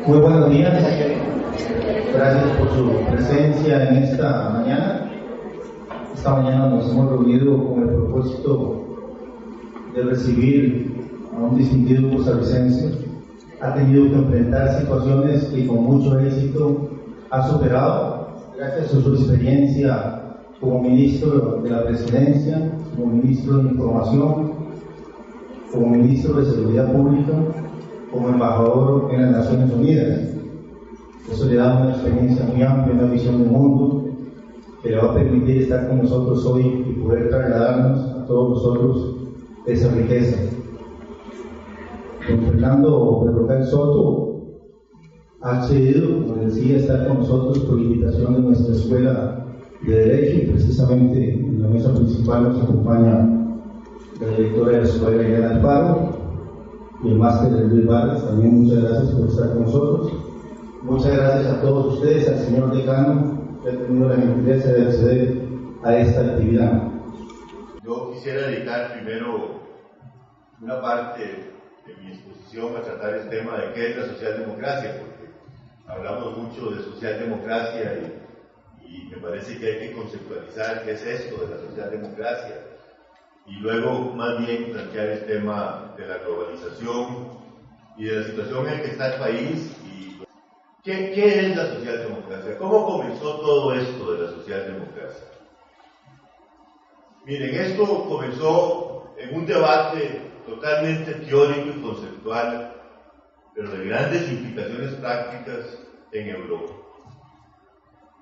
Muy buenos días, gracias por su presencia en esta mañana. Esta mañana nos hemos reunido con el propósito de recibir a un distinguido costarricense. Ha tenido que enfrentar situaciones que con mucho éxito ha superado gracias a su experiencia como ministro de la Presidencia, como ministro de Información, como ministro de Seguridad Pública, como embajador en las Naciones Unidas. Eso le da una experiencia muy amplia, una visión del mundo que le va a permitir estar con nosotros hoy y poder trasladarnos a todos nosotros esa riqueza. Don Fernando Berrocal Soto ha accedido, como decía, estar con nosotros por invitación de nuestra Escuela de Derecho, y precisamente en la mesa principal nos acompaña la directora de la Escuela, Eliana Alfaro, y el máster de Luis Vargas. También muchas gracias por estar con nosotros. Muchas gracias a todos ustedes, al señor decano, que ha tenido la gentileza de acceder a esta actividad. Yo quisiera dedicar primero una parte de mi exposición a tratar el tema de qué es la socialdemocracia, porque hablamos mucho de socialdemocracia y me parece que hay que conceptualizar qué es esto de la socialdemocracia, y luego más bien plantear el tema de la globalización y de la situación en la que está el país. Y ¿qué es la socialdemocracia? ¿Cómo comenzó todo esto de la socialdemocracia? Miren, esto comenzó en un debate totalmente teórico y conceptual, pero de grandes implicaciones prácticas en Europa.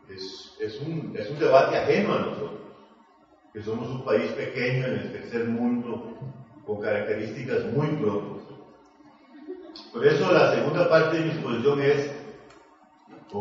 Es un debate ajeno a nosotros, que somos un país pequeño en el tercer mundo, con características muy propias. Por eso la segunda parte de mi exposición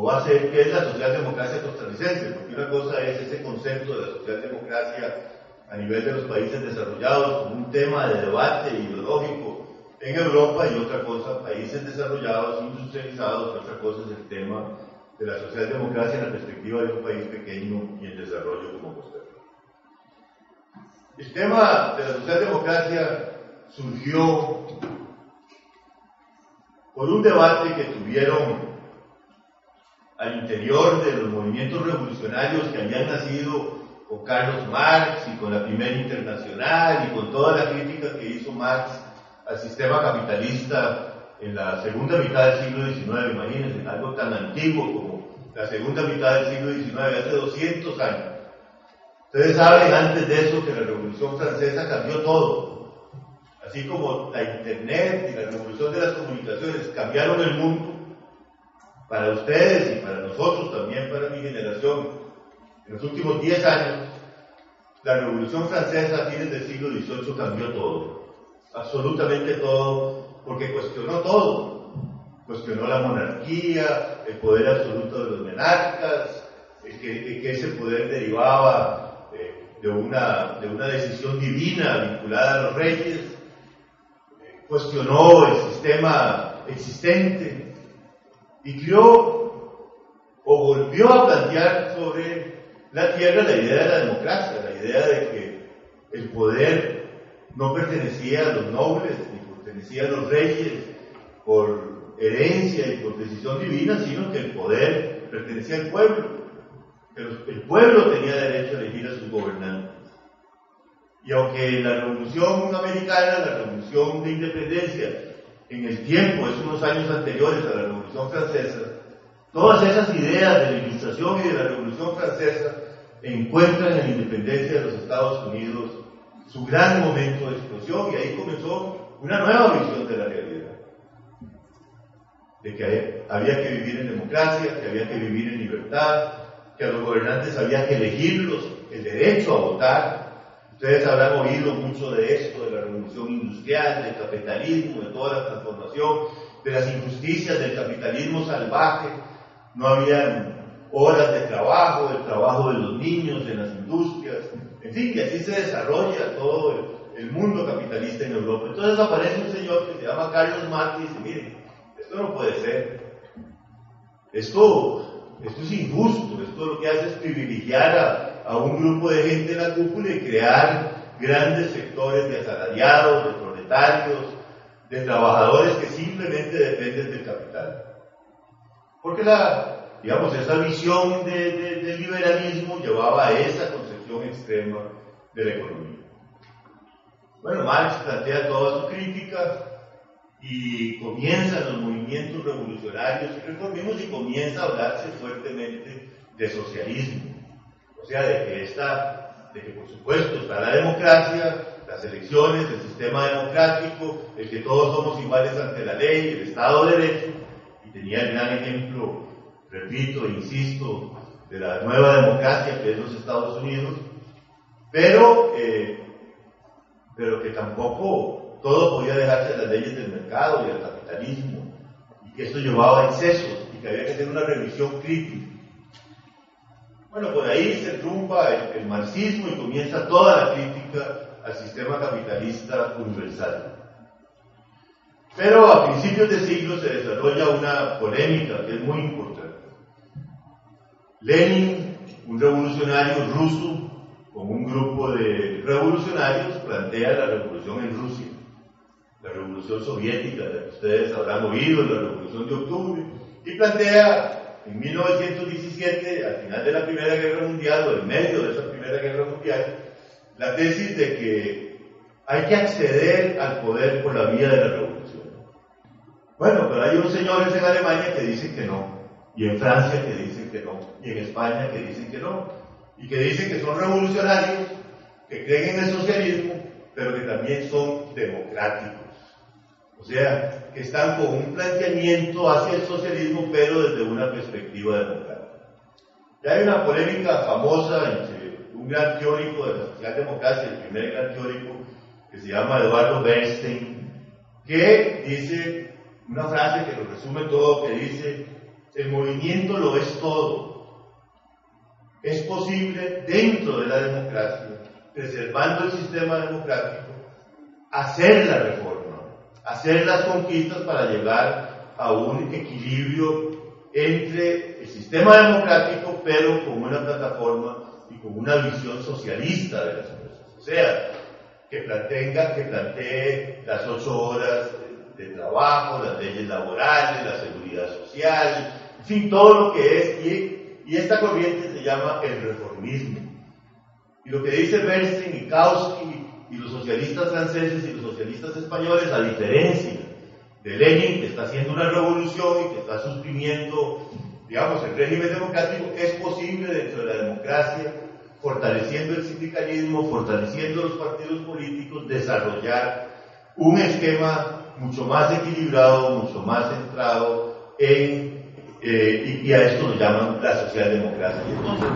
va a ser qué es la socialdemocracia costarricense, porque una cosa es ese concepto de la socialdemocracia a nivel de los países desarrollados, como un tema de debate ideológico en Europa, y otra cosa, países desarrollados, industrializados, y otra cosa es el tema de la socialdemocracia en la perspectiva de un país pequeño y en desarrollo como Costa Rica. El tema de la socialdemocracia surgió por un debate que tuvieron al interior de los movimientos revolucionarios que habían nacido con Carlos Marx y con la Primera Internacional y con toda la crítica que hizo Marx al sistema capitalista en la segunda mitad del siglo XIX. Imagínense, algo tan antiguo como la segunda mitad del siglo XIX, hace 200 años. Ustedes saben antes de eso que la Revolución Francesa cambió todo. Así como la Internet y la revolución de las comunicaciones cambiaron el mundo, para ustedes y para nosotros también, para mi generación, en los últimos 10 años, la Revolución Francesa a fines del siglo XVIII cambió todo, absolutamente todo, porque cuestionó todo. Cuestionó la monarquía, el poder absoluto de los monarcas, que ese poder derivaba de una decisión divina vinculada a los reyes, cuestionó el sistema existente y creó o volvió a plantear sobre la tierra la idea de la democracia, la idea de que el poder no pertenecía a los nobles ni pertenecía a los reyes por herencia y por decisión divina, sino que el poder pertenecía al pueblo, que el pueblo tenía derecho a elegir a sus gobernantes. Y aunque la Revolución Americana, la Revolución de Independencia, en el tiempo, es unos años anteriores a la Revolución Francesa, todas esas ideas de la Ilustración y de la Revolución Francesa encuentran en la independencia de los Estados Unidos su gran momento de explosión, y ahí comenzó una nueva visión de la realidad, de que había que vivir en democracia, que había que vivir en libertad, que a los gobernantes había que elegirlos, el derecho a votar. Ustedes habrán oído mucho de esto, de la revolución industrial, del capitalismo, de toda la transformación, de las injusticias del capitalismo salvaje. No había horas de trabajo, del trabajo de los niños en las industrias, en fin, que así se desarrolla todo el mundo capitalista en Europa. Entonces aparece un señor que se llama Carlos Marx y dice: miren, esto no puede ser, esto es injusto, esto lo que hace es privilegiar a un grupo de gente en la cúpula y crear grandes sectores de asalariados, de proletarios, de trabajadores que simplemente dependen del capital. Porque esa visión del liberalismo llevaba a esa concepción extrema de la economía. Bueno, Marx plantea toda su crítica y comienzan los movimientos revolucionarios y reformismos y comienza a hablarse fuertemente de socialismo. O sea, de que por supuesto está la democracia, las elecciones, el sistema democrático, el que todos somos iguales ante la ley, el Estado de Derecho, y tenía el gran ejemplo, repito e insisto, de la nueva democracia que es los Estados Unidos, pero que tampoco todo podía dejarse a las leyes del mercado y al capitalismo, y que esto llevaba a excesos, y que había que hacer una revisión crítica. Bueno, por ahí se trunca el marxismo y comienza toda la crítica al sistema capitalista universal. Pero a principios de siglo se desarrolla una polémica que es muy importante. Lenin, un revolucionario ruso, con un grupo de revolucionarios, plantea la revolución en Rusia, la revolución soviética, de la que ustedes habrán oído, la revolución de octubre, y plantea en 1917, al final de la Primera Guerra Mundial, o en medio de esa Primera Guerra Mundial, la tesis de que hay que acceder al poder por la vía de la revolución. Bueno, pero hay unos señores en Alemania que dicen que no, y en Francia que dicen que no, y en España que dicen que no, y que dicen que son revolucionarios, que creen en el socialismo, pero que también son democráticos. O sea, que están con un planteamiento hacia el socialismo, pero desde una perspectiva democrática. Ya hay una polémica famosa entre un gran teórico de la socialdemocracia, el primer gran teórico, que se llama Eduardo Bernstein, que dice una frase que lo resume todo, que dice: el movimiento lo es todo. Es posible, dentro de la democracia, preservando el sistema democrático, hacer la reforma, hacer las conquistas para llegar a un equilibrio entre el sistema democrático, pero con una plataforma y con una visión socialista de las cosas. O sea, que plantee las 8 horas de trabajo, las leyes laborales, la seguridad social, en fin, todo lo que es, y esta corriente se llama el reformismo. Y lo que dice Bernstein y Kautsky y los socialistas franceses y los socialistas españoles, a diferencia de Lenin, que está haciendo una revolución y que está suprimiendo, el régimen democrático, es posible dentro de la democracia, fortaleciendo el sindicalismo, fortaleciendo los partidos políticos, desarrollar un esquema mucho más equilibrado, mucho más centrado en, y a esto lo llaman la socialdemocracia. Entonces,